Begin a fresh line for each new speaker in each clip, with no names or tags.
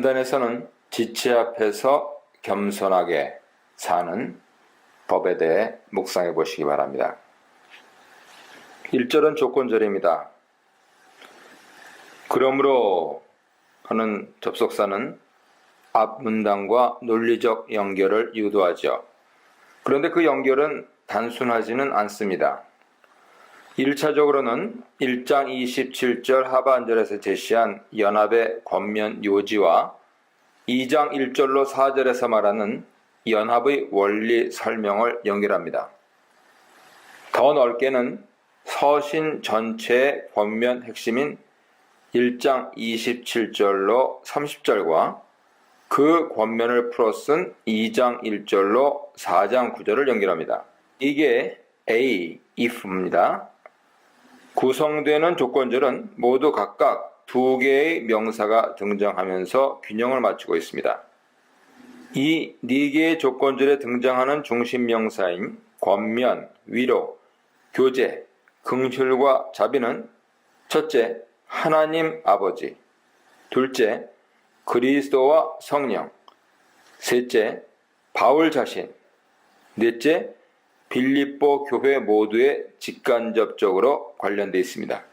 본단에서는 지체 앞에서 겸손하게 사는 법에 대해 묵상해 보시기 바랍니다. 1절은 조건절입니다. 그러므로 하는 접속사는 앞 문단과 논리적 연결을 유도하죠. 그런데 그 연결은 단순하지는 않습니다. 1차적으로는 1장 27절 하반절에서 제시한 연합의 권면 요지와 2장 1절로 4절에서 말하는 연합의 원리 설명을 연결합니다. 더 넓게는 서신 전체의 권면 핵심인 1장 27절로 30절과 그 권면을 풀어 쓴 2장 1절로 4장 9절을 연결합니다. 이게 A, if입니다. 구성되는 조건절은 모두 각각 두 개의 명사가 등장하면서 균형을 맞추고 있습니다. 이 네 개의 조건절에 등장하는 중심 명사인 권면, 위로, 교제, 긍휼과 자비는 첫째, 하나님 아버지, 둘째, 그리스도와 성령, 셋째, 바울 자신, 넷째, 빌립보 교회 모두에 직간접적으로 관련되어 있습니다.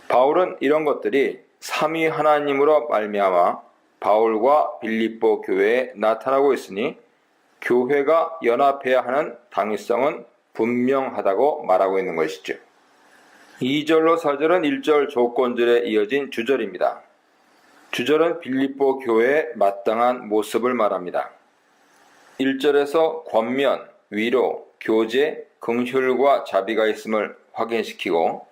바울은 이런 것들이 삼위 하나님으로 말미암아 바울과 빌립보 교회에 나타나고 있으니 교회가 연합해야 하는 당위성은 분명하다고 말하고 있는 것이죠. 2절로 4절은 1절 조건절에 이어진 주절입니다. 주절은 빌립보 교회의 마땅한 모습을 말합니다. 1절에서 권면, 위로, 교제, 긍휼과 자비가 있음을 확인시키고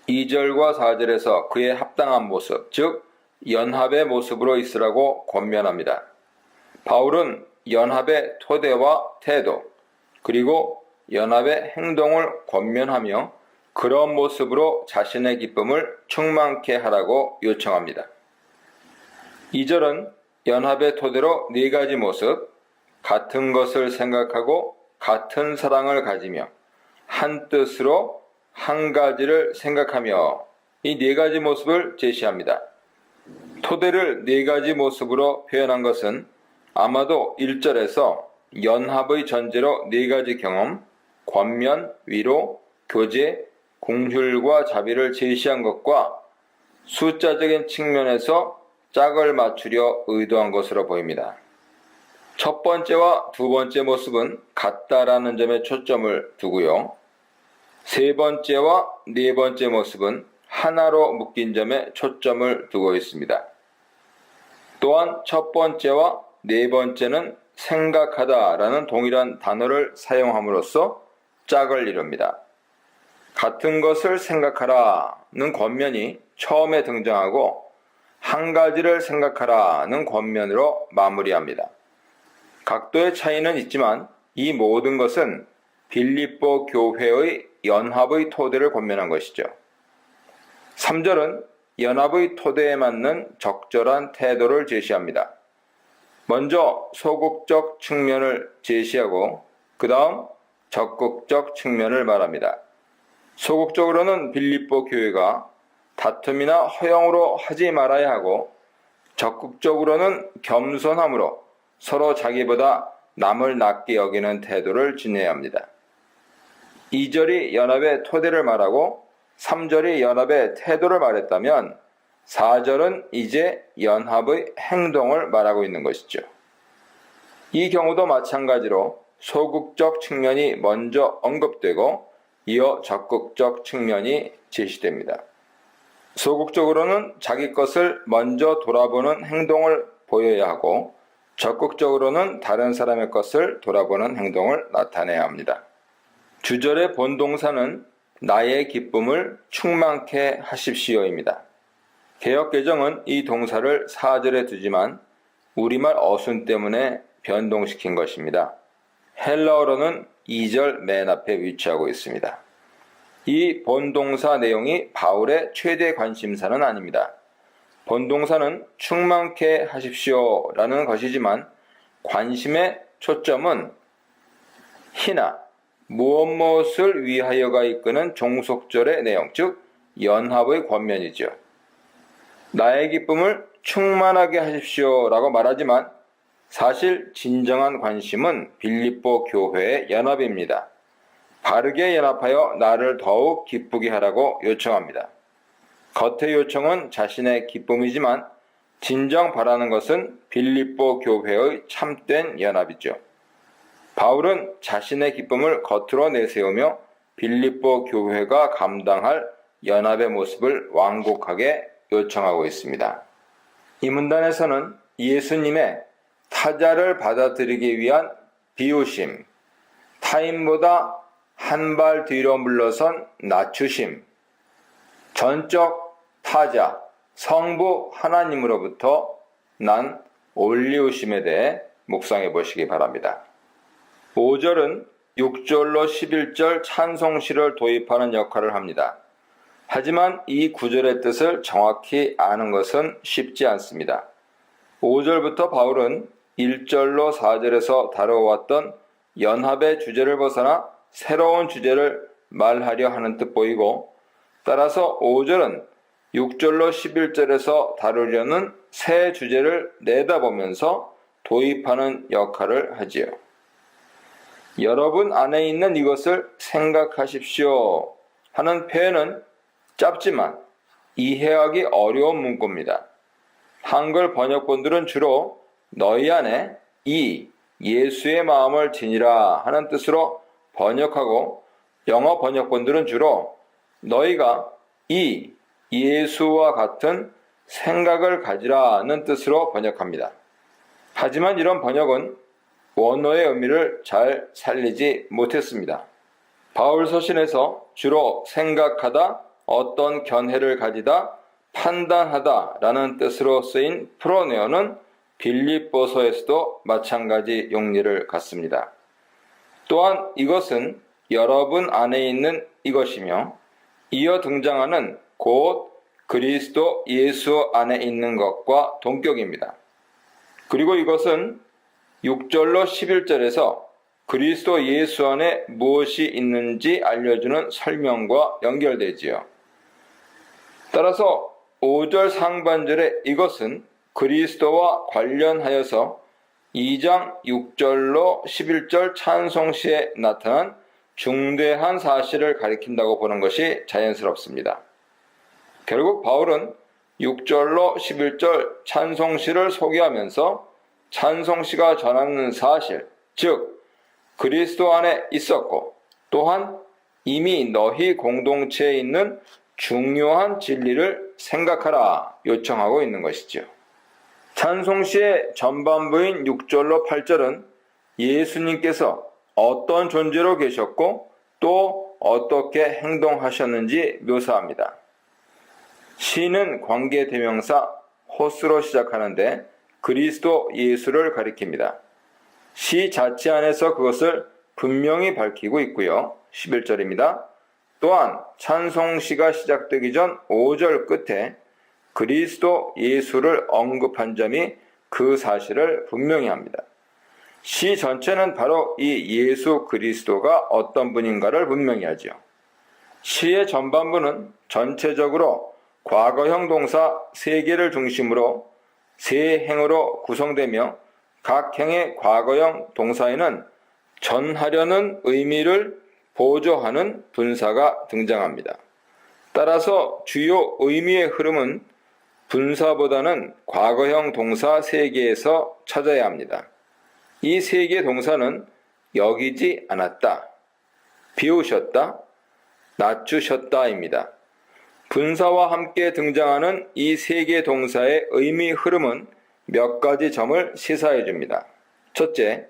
2절과 4절에서 그의 합당한 모습, 즉 연합의 모습으로 있으라고 권면합니다. 바울은 연합의 토대와 태도, 그리고 연합의 행동을 권면하며 그런 모습으로 자신의 기쁨을 충만케 하라고 요청합니다. 2절은 연합의 토대로 네 가지 모습, 같은 것을 생각하고 같은 사랑을 가지며 한 뜻으로 한 가지를 생각하며 이 네 가지 모습을 제시합니다. 토대를 네 가지 모습으로 표현한 것은 아마도 1절에서 연합의 전제로 네 가지 경험, 권면, 위로, 교제, 긍휼과 자비를 제시한 것과 숫자적인 측면에서 짝을 맞추려 의도한 것으로 보입니다. 첫 번째와 두 번째 모습은 같다라는 점에 초점을 두고요. 세 번째와 네 번째 모습은 하나로 묶인 점에 초점을 두고 있습니다. 또한 첫 번째와 네 번째는 생각하다라는 동일한 단어를 사용함으로써 짝을 이룹니다. 같은 것을 생각하라는 권면이 처음에 등장하고 한 가지를 생각하라는 권면으로 마무리합니다. 각도의 차이는 있지만 이 모든 것은 빌립보 교회의 연합의 토대를 권면한 것이죠. 3절은 연합의 토대에 맞는 적절한 태도를 제시합니다. 먼저 소극적 측면을 제시하고 그 다음 적극적 측면을 말합니다. 소극적으로는 빌립보 교회가 다툼이나 허영으로 하지 말아야 하고 적극적으로는 겸손함으로 서로 자기보다 남을 낮게 여기는 태도를 지녀야 합니다. 2절이 연합의 토대를 말하고 3절이 연합의 태도를 말했다면 4절은 이제 연합의 행동을 말하고 있는 것이죠. 이 경우도 마찬가지로 소극적 측면이 먼저 언급되고 이어 적극적 측면이 제시됩니다. 소극적으로는 자기 것을 먼저 돌아보는 행동을 보여야 하고 적극적으로는 다른 사람의 것을 돌아보는 행동을 나타내야 합니다. 주절의 본동사는 나의 기쁨을 충만케 하십시오입니다. 개역개정은 이 동사를 4절에 두지만 우리말 어순 때문에 변동시킨 것입니다. 헬라어로는 2절 맨 앞에 위치하고 있습니다. 이 본동사 내용이 바울의 최대 관심사는 아닙니다. 본동사는 충만케 하십시오라는 것이지만 관심의 초점은 희나 무엇을 위하여가 이끄는 종속절의 내용, 즉 연합의 권면이죠. 나의 기쁨을 충만하게 하십시오라고 말하지만 사실 진정한 관심은 빌립보 교회의 연합입니다. 바르게 연합하여 나를 더욱 기쁘게 하라고 요청합니다. 겉의 요청은 자신의 기쁨이지만 진정 바라는 것은 빌립보 교회의 참된 연합이죠. 바울은 자신의 기쁨을 겉으로 내세우며 빌립보 교회가 감당할 연합의 모습을 완곡하게 요청하고 있습니다. 이 문단에서는 예수님의 타자를 받아들이기 위한 비우심, 타인보다 한 발 뒤로 물러선 낮추심, 전적 타자, 성부 하나님으로부터 난 올리우심에 대해 묵상해 보시기 바랍니다. 5절은 6절로 11절 찬송시를 도입하는 역할을 합니다. 하지만 이 구절의 뜻을 정확히 아는 것은 쉽지 않습니다. 5절부터 바울은 1절로 4절에서 다뤄왔던 연합의 주제를 벗어나 새로운 주제를 말하려 하는 듯 보이고, 따라서 5절은 6절로 11절에서 다루려는 새 주제를 내다보면서 도입하는 역할을 하지요. 여러분 안에 있는 이것을 생각하십시오 하는 표현은 짧지만 이해하기 어려운 문구입니다. 한글 번역본들은 주로 너희 안에 이 예수의 마음을 지니라 하는 뜻으로 번역하고, 영어 번역본들은 주로 너희가 이 예수와 같은 생각을 가지라는 뜻으로 번역합니다. 하지만 이런 번역은 원어의 의미를 잘 살리지 못했습니다. 바울 서신에서 주로 생각하다, 어떤 견해를 가지다, 판단하다 라는 뜻으로 쓰인 프로네오는 빌립보서에서도 마찬가지 용례를 갖습니다. 또한 이것은 여러분 안에 있는 이것이며, 이어 등장하는 곧 그리스도 예수 안에 있는 것과 동격입니다. 그리고 이것은 6절로 11절에서 그리스도 예수 안에 무엇이 있는지 알려주는 설명과 연결되지요. 따라서 5절 상반절의 이것은 그리스도와 관련하여서 2장 6절로 11절 찬송시에 나타난 중대한 사실을 가리킨다고 보는 것이 자연스럽습니다. 결국 바울은 6절로 11절 찬송시를 소개하면서 찬송시가 전하는 사실, 즉 그리스도 안에 있었고 또한 이미 너희 공동체에 있는 중요한 진리를 생각하라 요청하고 있는 것이죠. 찬송시의 전반부인 6절로 8절은 예수님께서 어떤 존재로 계셨고 또 어떻게 행동하셨는지 묘사합니다. 시는 관계대명사 호스로 시작하는데 그리스도 예수를 가리킵니다. 시 자체 안에서 그것을 분명히 밝히고 있고요. 11절입니다. 또한 찬송시가 시작되기 전 5절 끝에 그리스도 예수를 언급한 점이 그 사실을 분명히 합니다. 시 전체는 바로 이 예수 그리스도가 어떤 분인가를 분명히 하죠. 시의 전반부는 전체적으로 과거형 동사 3개를 중심으로 세 행으로 구성되며 각 행의 과거형 동사에는 전하려는 의미를 보조하는 분사가 등장합니다. 따라서 주요 의미의 흐름은 분사보다는 과거형 동사 3개에서 찾아야 합니다. 이 3개 동사는 여기지 않았다, 비우셨다, 낮추셨다입니다. 분사와 함께 등장하는 이 3개 동사의 의미 흐름은 몇 가지 점을 시사해 줍니다. 첫째,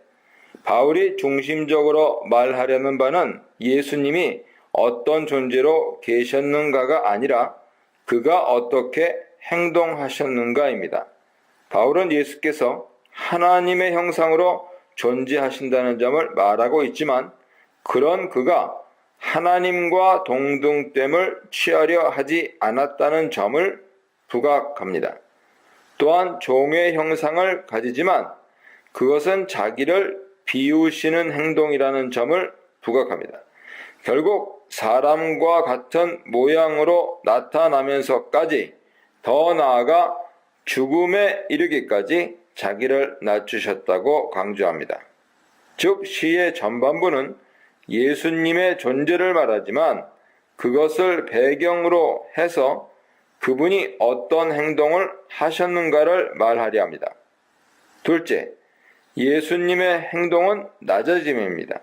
바울이 중심적으로 말하려는 바는 예수님이 어떤 존재로 계셨는가가 아니라 그가 어떻게 행동하셨는가입니다. 바울은 예수께서 하나님의 형상으로 존재하신다는 점을 말하고 있지만 그런 그가 하나님과 동등됨을 취하려 하지 않았다는 점을 부각합니다. 또한 종의 형상을 가지지만 그것은 자기를 비우시는 행동이라는 점을 부각합니다. 결국 사람과 같은 모양으로 나타나면서까지 더 나아가 죽음에 이르기까지 자기를 낮추셨다고 강조합니다. 즉 시의 전반부는 예수님의 존재를 말하지만 그것을 배경으로 해서 그분이 어떤 행동을 하셨는가를 말하려 합니다. 둘째, 예수님의 행동은 낮아짐입니다.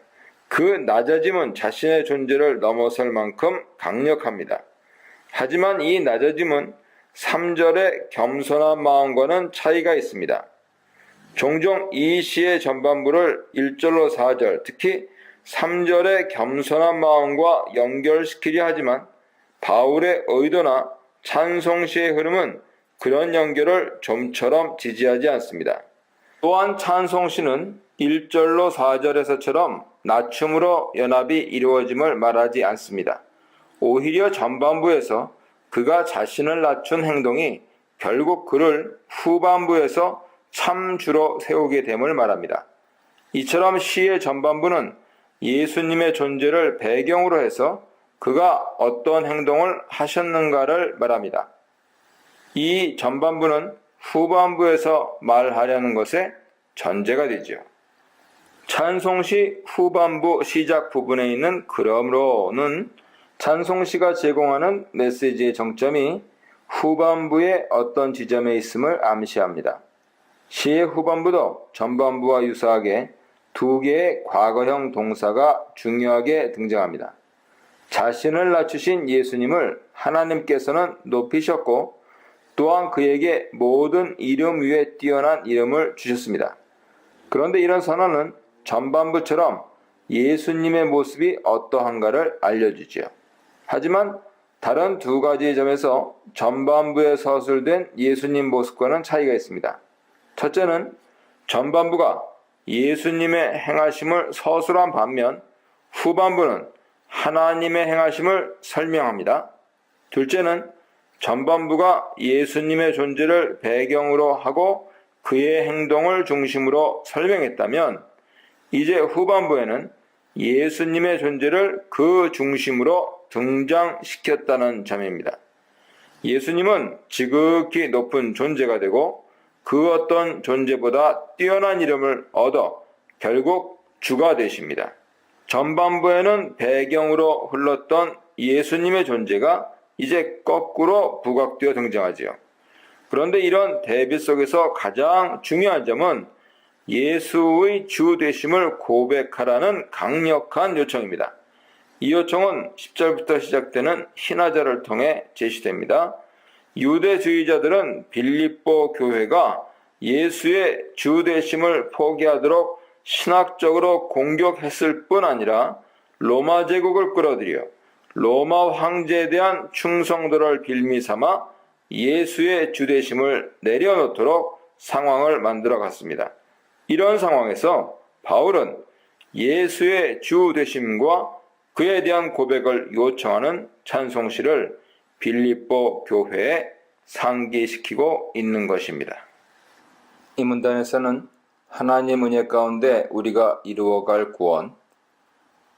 그 낮아짐은 자신의 존재를 넘어설 만큼 강력합니다. 하지만 이 낮아짐은 3절의 겸손한 마음과는 차이가 있습니다. 종종 이 시의 전반부를 1절로 4절, 특히 3절의 겸손한 마음과 연결시키려 하지만 바울의 의도나 찬송시의 흐름은 그런 연결을 좀처럼 지지하지 않습니다. 또한 찬송시는 1절로 4절에서처럼 낮춤으로 연합이 이루어짐을 말하지 않습니다. 오히려 전반부에서 그가 자신을 낮춘 행동이 결국 그를 후반부에서 참주로 세우게 됨을 말합니다. 이처럼 시의 전반부는 예수님의 존재를 배경으로 해서 그가 어떤 행동을 하셨는가를 말합니다. 이 전반부는 후반부에서 말하려는 것의 전제가 되죠. 찬송시 후반부 시작 부분에 있는 그러므로는 찬송시가 제공하는 메시지의 정점이 후반부의 어떤 지점에 있음을 암시합니다. 시의 후반부도 전반부와 유사하게 두 개의 과거형 동사가 중요하게 등장합니다. 자신을 낮추신 예수님을 하나님께서는 높이셨고 또한 그에게 모든 이름 위에 뛰어난 이름을 주셨습니다. 그런데 이런 선언은 전반부처럼 예수님의 모습이 어떠한가를 알려주지요. 하지만 다른 두 가지의 점에서 전반부에 서술된 예수님 모습과는 차이가 있습니다. 첫째는 전반부가 예수님의 행하심을 서술한 반면 후반부는 하나님의 행하심을 설명합니다. 둘째는 전반부가 예수님의 존재를 배경으로 하고 그의 행동을 중심으로 설명했다면 이제 후반부에는 예수님의 존재를 그 중심으로 등장시켰다는 점입니다. 예수님은 지극히 높은 존재가 되고 그 어떤 존재보다 뛰어난 이름을 얻어 결국 주가 되십니다. 전반부에는 배경으로 흘렀던 예수님의 존재가 이제 거꾸로 부각되어 등장하지요. 그런데 이런 대비 속에서 가장 중요한 점은 예수의 주 되심을 고백하라는 강력한 요청입니다. 이 요청은 10절부터 시작되는 신화절을 통해 제시됩니다. 유대주의자들은 빌립보 교회가 예수의 주 되심을 포기하도록 신학적으로 공격했을 뿐 아니라 로마 제국을 끌어들여 로마 황제에 대한 충성도를 빌미삼아 예수의 주 되심을 내려놓도록 상황을 만들어 갔습니다. 이런 상황에서 바울은 예수의 주 되심과 그에 대한 고백을 요청하는 찬송시를 빌립보 교회에 상기시키고 있는 것입니다. 이 문단에서는 하나님 은혜 가운데 우리가 이루어갈 구원,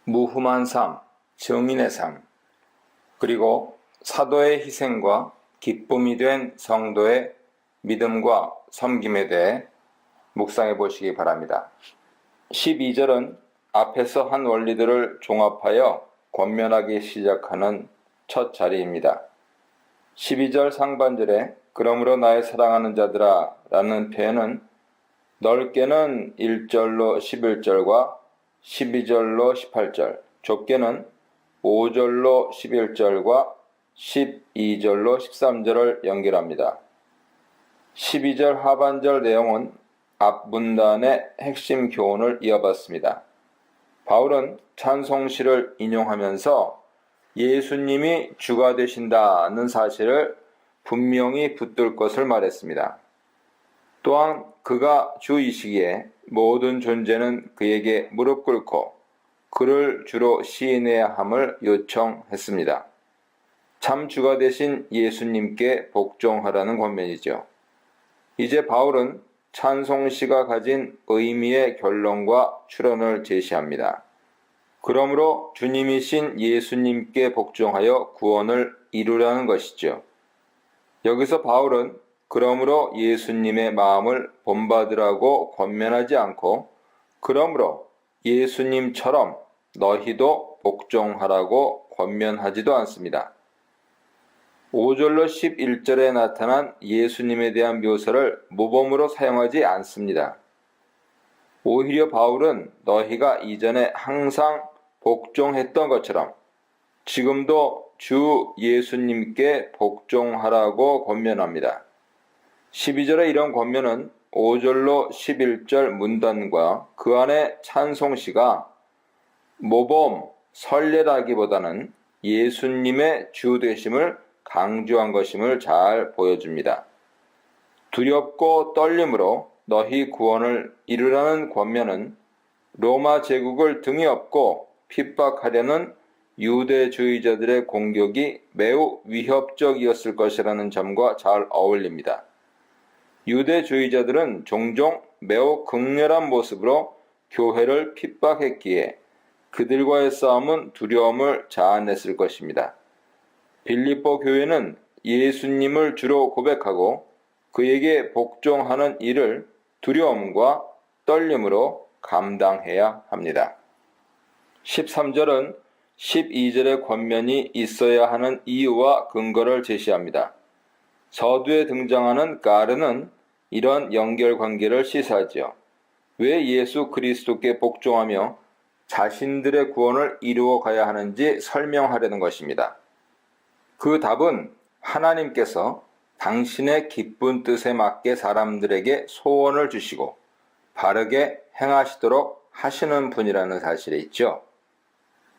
무흠한 삶, 증인의 삶, 그리고 사도의 희생과 기쁨이 된 성도의 믿음과 섬김에 대해 묵상해 보시기 바랍니다. 12절은 앞에서 한 원리들을 종합하여 권면하기 시작하는 첫 자리입니다. 12절 상반절에 그러므로 나의 사랑하는 자들아 라는 표현은 넓게는 1절로 11절과 12절로 18절, 좁게는 5절로 11절과 12절로 13절을 연결합니다. 12절 하반절 내용은 앞 문단의 핵심 교훈을 이어받습니다. 바울은 찬송시를 인용하면서 예수님이 주가 되신다는 사실을 분명히 붙들 것을 말했습니다. 또한 그가 주이시기에 모든 존재는 그에게 무릎 꿇고 그를 주로 시인해야 함을 요청했습니다. 참 주가 되신 예수님께 복종하라는 권면이죠. 이제 바울은 찬송시가 가진 의미의 결론과 추론을 제시합니다. 그러므로 주님이신 예수님께 복종하여 구원을 이루라는 것이죠. 여기서 바울은 그러므로 예수님의 마음을 본받으라고 권면하지 않고 그러므로 예수님처럼 너희도 복종하라고 권면하지도 않습니다. 5절로 11절에 나타난 예수님에 대한 묘사를 모범으로 사용하지 않습니다. 오히려 바울은 너희가 이전에 항상 복종했던 것처럼 지금도 주 예수님께 복종하라고 권면합니다. 12절의 이런 권면은 5절로 11절 문단과 그 안에 찬송시가 모범, 선례라기보다는 예수님의 주 되심을 강조한 것임을 잘 보여줍니다. 두렵고 떨림으로 너희 구원을 이루라는 권면은 로마 제국을 등에 업고 핍박하려는 유대주의자들의 공격이 매우 위협적이었을 것이라는 점과 잘 어울립니다. 유대주의자들은 종종 매우 극렬한 모습으로 교회를 핍박했기에 그들과의 싸움은 두려움을 자아냈을 것입니다. 빌립보 교회는 예수님을 주로 고백하고 그에게 복종하는 일을 두려움과 떨림으로 감당해야 합니다. 13절은 12절의 권면이 있어야 하는 이유와 근거를 제시합니다. 서두에 등장하는 가르는 이런 연결관계를 시사하지요. 왜 예수 그리스도께 복종하며 자신들의 구원을 이루어 가야 하는지 설명하려는 것입니다. 그 답은 하나님께서 당신의 기쁜 뜻에 맞게 사람들에게 소원을 주시고 바르게 행하시도록 하시는 분이라는 사실에 있죠.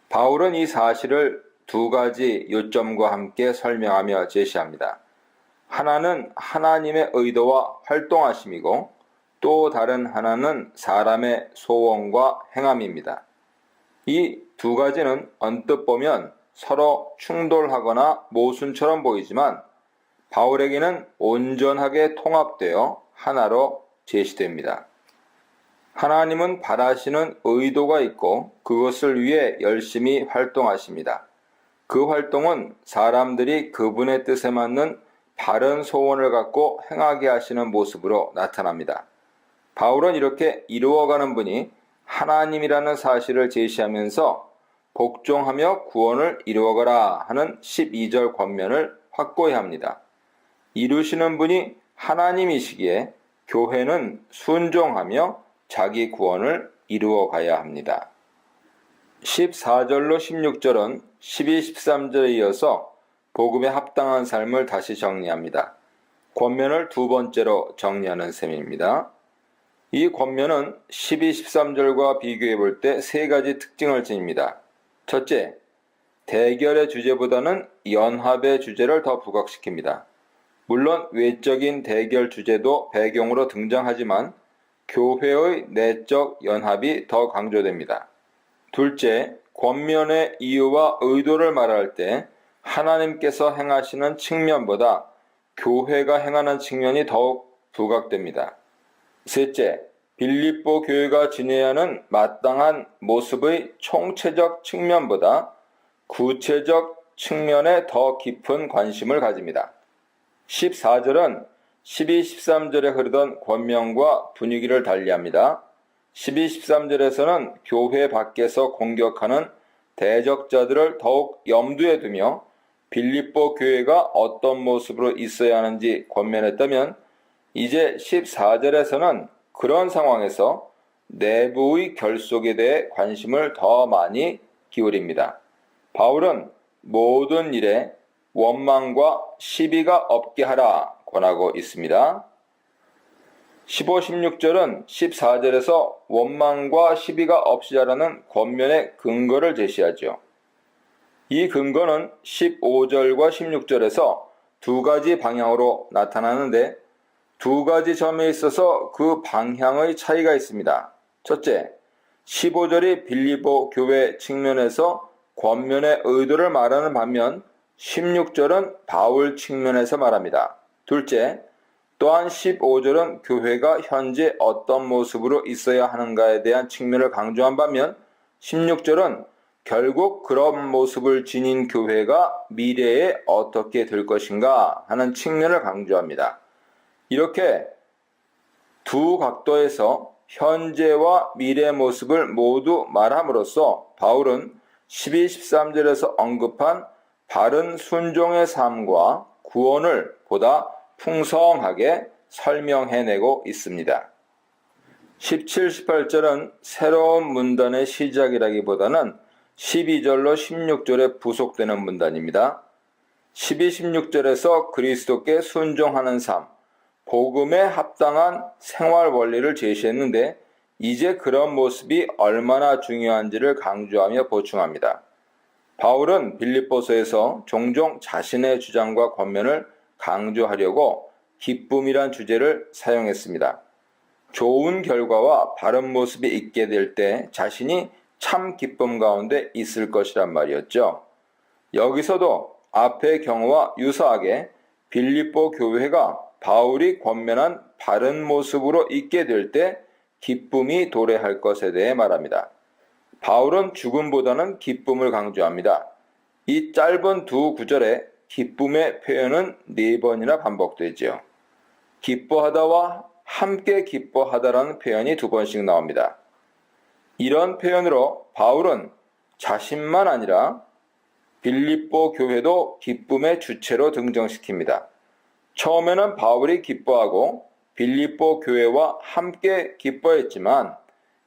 바울은 이 사실을 두 가지 요점과 함께 설명하며 제시합니다. 하나는 하나님의 의도와 활동하심이고 또 다른 하나는 사람의 소원과 행함입니다. 이 두 가지는 언뜻 보면 서로 충돌하거나 모순처럼 보이지만 바울에게는 온전하게 통합되어 하나로 제시됩니다. 하나님은 바라시는 의도가 있고 그것을 위해 열심히 활동하십니다. 그 활동은 사람들이 그분의 뜻에 맞는 바른 소원을 갖고 행하게 하시는 모습으로 나타납니다. 바울은 이렇게 이루어가는 분이 하나님이라는 사실을 제시하면서 복종하며 구원을 이루어가라 하는 12절 권면을 확고히 합니다. 이루시는 분이 하나님이시기에 교회는 순종하며 자기 구원을 이루어가야 합니다. 14절로 16절은 12, 13절에 이어서 복음에 합당한 삶을 다시 정리합니다. 권면을 두 번째로 정리하는 셈입니다. 이 권면은 12, 13절과 비교해 볼 때 세 가지 특징을 지닙니다. 첫째, 대결의 주제보다는 연합의 주제를 더 부각시킵니다. 물론 외적인 대결 주제도 배경으로 등장하지만 교회의 내적 연합이 더 강조됩니다. 둘째, 권면의 이유와 의도를 말할 때 하나님께서 행하시는 측면보다 교회가 행하는 측면이 더욱 부각됩니다. 셋째, 빌립보 교회가 지내야 하는 마땅한 모습의 총체적 측면보다 구체적 측면에 더 깊은 관심을 가집니다. 14절은 12, 13절에 흐르던 권면과 분위기를 달리합니다. 12, 13절에서는 교회 밖에서 공격하는 대적자들을 더욱 염두에 두며 빌립보 교회가 어떤 모습으로 있어야 하는지 권면했다면 이제 14절에서는 그런 상황에서 내부의 결속에 대해 관심을 더 많이 기울입니다. 바울은 모든 일에 원망과 시비가 없게 하라 권하고 있습니다. 15, 16절은 14절에서 원망과 시비가 없이 하라는 권면의 근거를 제시하죠. 이 근거는 15절과 16절에서 두 가지 방향으로 나타나는데 두 가지 점에 있어서 그 방향의 차이가 있습니다. 첫째, 15절이 빌립보 교회 측면에서 권면의 의도를 말하는 반면 16절은 바울 측면에서 말합니다. 둘째, 또한 15절은 교회가 현재 어떤 모습으로 있어야 하는가에 대한 측면을 강조한 반면 16절은 결국 그런 모습을 지닌 교회가 미래에 어떻게 될 것인가 하는 측면을 강조합니다. 이렇게 두 각도에서 현재와 미래 모습을 모두 말함으로써 바울은 12, 13절에서 언급한 바른 순종의 삶과 구원을 보다 풍성하게 설명해내고 있습니다. 17, 18절은 새로운 문단의 시작이라기보다는 12절로 16절에 부속되는 문단입니다. 12, 16절에서 그리스도께 순종하는 삶, 복음에 합당한 생활 원리를 제시했는데 이제 그런 모습이 얼마나 중요한지를 강조하며 보충합니다. 바울은 빌립보서에서 종종 자신의 주장과 권면을 강조하려고 기쁨이란 주제를 사용했습니다. 좋은 결과와 바른 모습이 있게 될 때 자신이 참 기쁨 가운데 있을 것이란 말이었죠. 여기서도 앞의 경우와 유사하게 빌립보 교회가 바울이 권면한 바른 모습으로 있게 될 때 기쁨이 도래할 것에 대해 말합니다. 바울은 죽음보다는 기쁨을 강조합니다. 이 짧은 두 구절에 기쁨의 표현은 4번이나 반복되지요. 기뻐하다와 함께 기뻐하다라는 표현이 2번씩 나옵니다. 이런 표현으로 바울은 자신만 아니라 빌립보 교회도 기쁨의 주체로 등장시킵니다. 처음에는 바울이 기뻐하고 빌립보 교회와 함께 기뻐했지만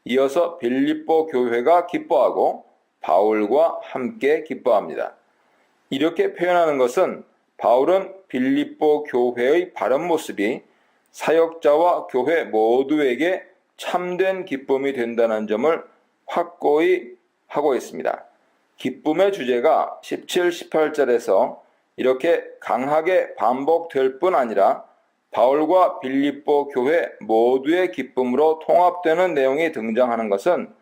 이어서 빌립보 교회가 기뻐하고 바울과 함께 기뻐합니다. 이렇게 표현하는 것은 바울은 빌립보 교회의 바른 모습이 사역자와 교회 모두에게 참된 기쁨이 된다는 점을 확고히 하고 있습니다. 기쁨의 주제가 17, 18절에서 이렇게 강하게 반복될 뿐 아니라 바울과 빌립보 교회 모두의 기쁨으로 통합되는 내용이 등장하는 것은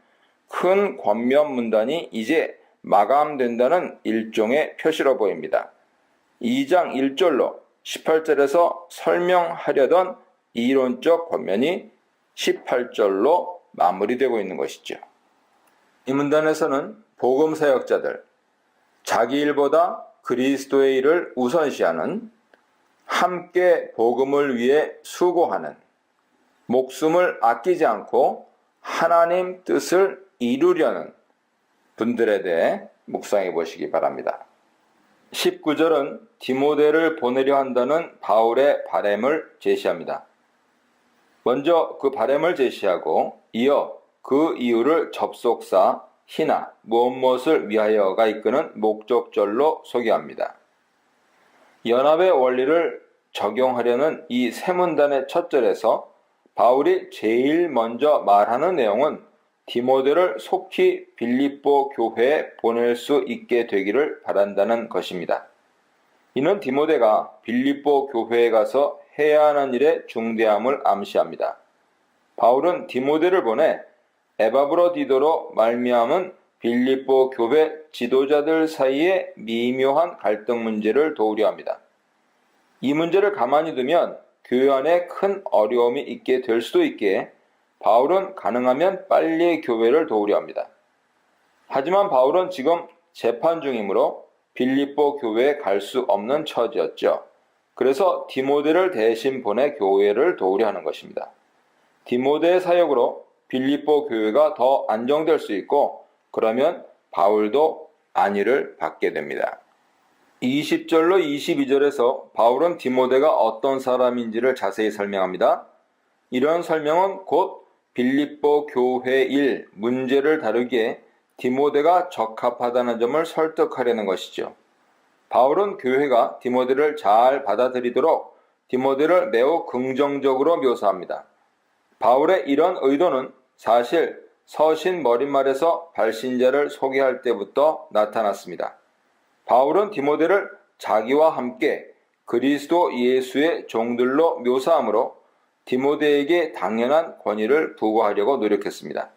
큰 권면 문단이 이제 마감된다는 일종의 표시로 보입니다. 2장 1절로 18절에서 설명하려던 이론적 권면이 18절로 마무리되고 있는 것이죠. 이 문단에서는 복음 사역자들, 자기 일보다 그리스도의 일을 우선시하는, 함께 복음을 위해 수고하는, 목숨을 아끼지 않고 하나님 뜻을 이루려는 분들에 대해 묵상해 보시기 바랍니다. 19절은 디모데를 보내려 한다는 바울의 바램을 제시합니다. 먼저 그 바램을 제시하고 이어 그 이유를 접속사, 희나, 무엇무엇을 위하여가 이끄는 목적절로 소개합니다. 연합의 원리를 적용하려는 이 세 문단의 첫 절에서 바울이 제일 먼저 말하는 내용은 디모데를 속히 빌립보 교회에 보낼 수 있게 되기를 바란다는 것입니다. 이는 디모데가 빌립보 교회에 가서 해야 하는 일의 중대함을 암시합니다. 바울은 디모데를 보내 에바브로디도로 말미암은 빌립보 교회 지도자들 사이의 미묘한 갈등 문제를 도우려 합니다. 이 문제를 가만히 두면 교회 안에 큰 어려움이 있게 될 수도 있기에 바울은 가능하면 빨리 교회를 도우려 합니다. 하지만 바울은 지금 재판 중이므로 빌립보 교회에 갈 수 없는 처지였죠. 그래서 디모데를 대신 보내 교회를 도우려 하는 것입니다. 디모데의 사역으로 빌립보 교회가 더 안정될 수 있고 그러면 바울도 안위를 받게 됩니다. 20절로 22절에서 바울은 디모데가 어떤 사람인지를 자세히 설명합니다. 이런 설명은 곧 빌립보 교회 일 문제를 다루기에 디모데가 적합하다는 점을 설득하려는 것이죠. 바울은 교회가 디모데를 잘 받아들이도록 디모데를 매우 긍정적으로 묘사합니다. 바울의 이런 의도는 사실 서신 머릿말에서 발신자를 소개할 때부터 나타났습니다. 바울은 디모데를 자기와 함께 그리스도 예수의 종들로 묘사하므로 디모데에게 당연한 권위를 부과하려고 노력했습니다.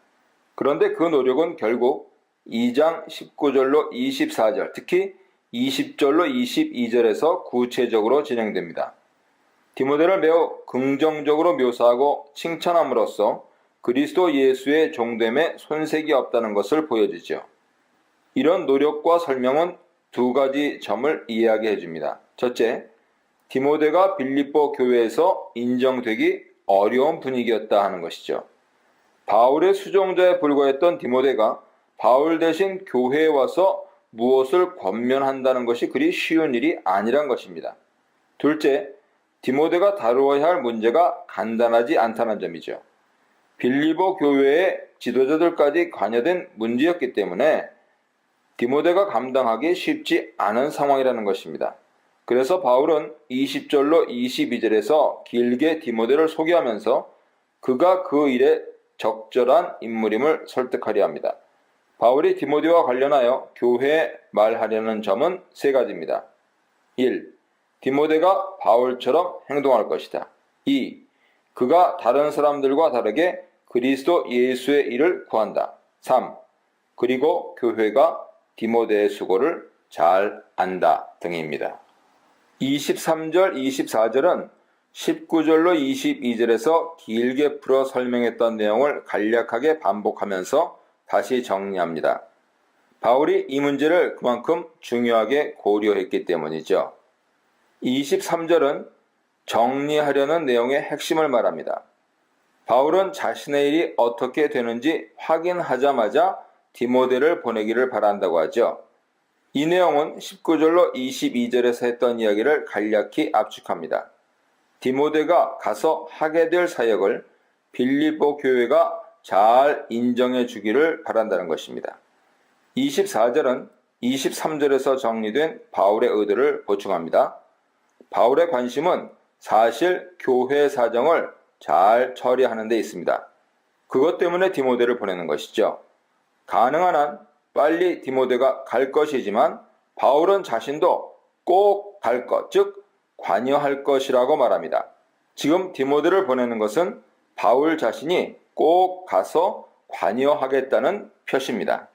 그런데 그 노력은 결국 2장 19절로 24절, 특히 20절로 22절에서 구체적으로 진행됩니다. 디모데를 매우 긍정적으로 묘사하고 칭찬함으로써 그리스도 예수의 종됨에 손색이 없다는 것을 보여주죠. 이런 노력과 설명은 두 가지 점을 이해하게 해줍니다. 첫째, 디모데가 빌립보 교회에서 인정되기 어려운 분위기였다 하는 것이죠. 바울의 수종자에 불과했던 디모데가 바울 대신 교회에 와서 무엇을 권면한다는 것이 그리 쉬운 일이 아니란 것입니다. 둘째, 디모데가 다루어야 할 문제가 간단하지 않다는 점이죠. 빌립보 교회의 지도자들까지 관여된 문제였기 때문에 디모데가 감당하기 쉽지 않은 상황이라는 것입니다. 그래서 바울은 20절로 22절에서 길게 디모데를 소개하면서 그가 그 일에 적절한 인물임을 설득하려 합니다. 바울이 디모데와 관련하여 교회에 말하려는 점은 세 가지입니다. 1. 디모데가 바울처럼 행동할 것이다. 2. 그가 다른 사람들과 다르게 그리스도 예수의 일을 구한다. 3. 그리고 교회가 디모데의 수고를 잘 안다 등입니다. 23절, 24절은 19절로 22절에서 길게 풀어 설명했던 내용을 간략하게 반복하면서 다시 정리합니다. 바울이 이 문제를 그만큼 중요하게 고려했기 때문이죠. 23절은 정리하려는 내용의 핵심을 말합니다. 바울은 자신의 일이 어떻게 되는지 확인하자마자 디모데를 보내기를 바란다고 하죠. 이 내용은 19절로 22절에서 했던 이야기를 간략히 압축합니다. 디모데가 가서 하게 될 사역을 빌립보 교회가 잘 인정해 주기를 바란다는 것입니다. 24절은 23절에서 정리된 바울의 의도를 보충합니다. 바울의 관심은 사실 교회 사정을 잘 처리하는 데 있습니다. 그것 때문에 디모데를 보내는 것이죠. 가능한 한 빨리 디모데가 갈 것이지만 바울은 자신도 꼭 갈 것, 즉 관여할 것이라고 말합니다. 지금 디모데를 보내는 것은 바울 자신이 꼭 가서 관여하겠다는 표시입니다.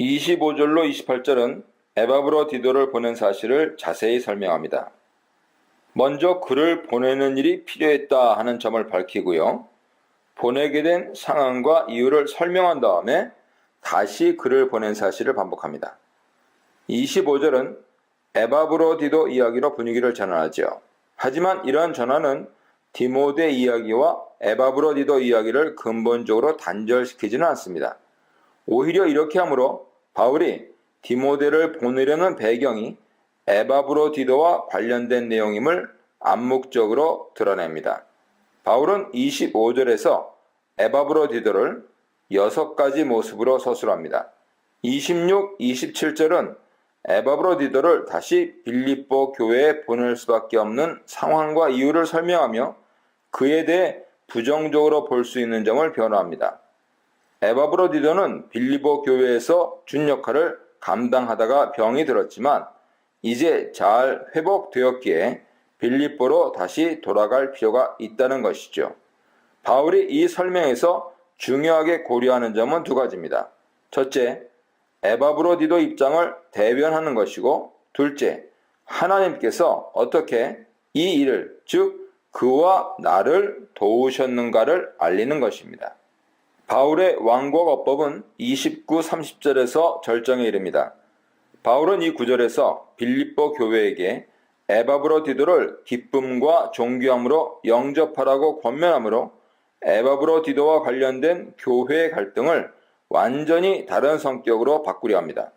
25절로 28절은 에바브로디도를 보낸 사실을 자세히 설명합니다. 먼저 그를 보내는 일이 필요했다 하는 점을 밝히고요. 보내게 된 상황과 이유를 설명한 다음에 다시 그를 보낸 사실을 반복합니다. 25절은 에바브로디도 이야기로 분위기를 전환하죠. 하지만 이러한 전환은 디모데 이야기와 에바브로디도 이야기를 근본적으로 단절시키지는 않습니다. 오히려 이렇게 함으로 바울이 디모데를 보내려는 배경이 에바브로디도와 관련된 내용임을 암묵적으로 드러냅니다. 바울은 25절에서 에바브로디도를 6가지 모습으로 서술합니다. 26, 27절은 에바브로디도를 다시 빌립보 교회에 보낼 수밖에 없는 상황과 이유를 설명하며 그에 대해 부정적으로 볼 수 있는 점을 변호합니다. 에바브로디도는 빌립보 교회에서 준 역할을 감당하다가 병이 들었지만 이제 잘 회복되었기에 빌립보로 다시 돌아갈 필요가 있다는 것이죠. 바울이 이 설명에서 중요하게 고려하는 점은 두 가지입니다. 첫째, 에바브로디도 입장을 대변하는 것이고, 둘째, 하나님께서 어떻게 이 일을, 즉 그와 나를 도우셨는가를 알리는 것입니다. 바울의 완곡어법은 29, 30절에서 절정에 이릅니다. 바울은 이 구절에서 빌립보 교회에게 에바브로디도를 기쁨과 존귀함으로 영접하라고 권면하므로 에바브로디도와 관련된 교회의 갈등을 완전히 다른 성격으로 바꾸려 합니다.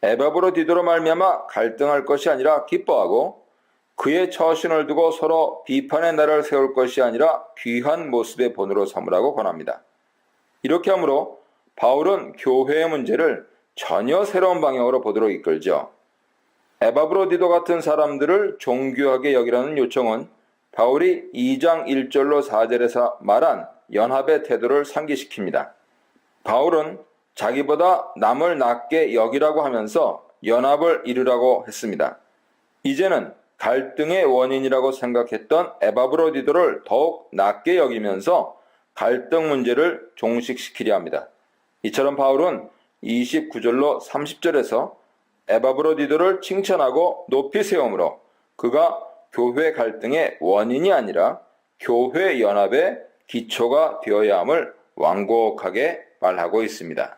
에바브로디도로 말미암아 갈등할 것이 아니라 기뻐하고 그의 처신을 두고 서로 비판의 날을 세울 것이 아니라 귀한 모습의 본으로 삼으라고 권합니다. 이렇게 함으로 바울은 교회의 문제를 전혀 새로운 방향으로 보도록 이끌죠. 에바브로디도 같은 사람들을 존귀하게 여기라는 요청은 바울이 2장 1절로 4절에서 말한 연합의 태도를 상기시킵니다. 바울은 자기보다 남을 낮게 여기라고 하면서 연합을 이루라고 했습니다. 이제는 갈등의 원인이라고 생각했던 에바브로디도를 더욱 낮게 여기면서 갈등 문제를 종식시키려 합니다. 이처럼 바울은 29절로 30절에서 에바브로디도를 칭찬하고 높이 세우므로 그가 교회 갈등의 원인이 아니라 교회 연합의 기초가 되어야 함을 완곡하게 말하고 있습니다.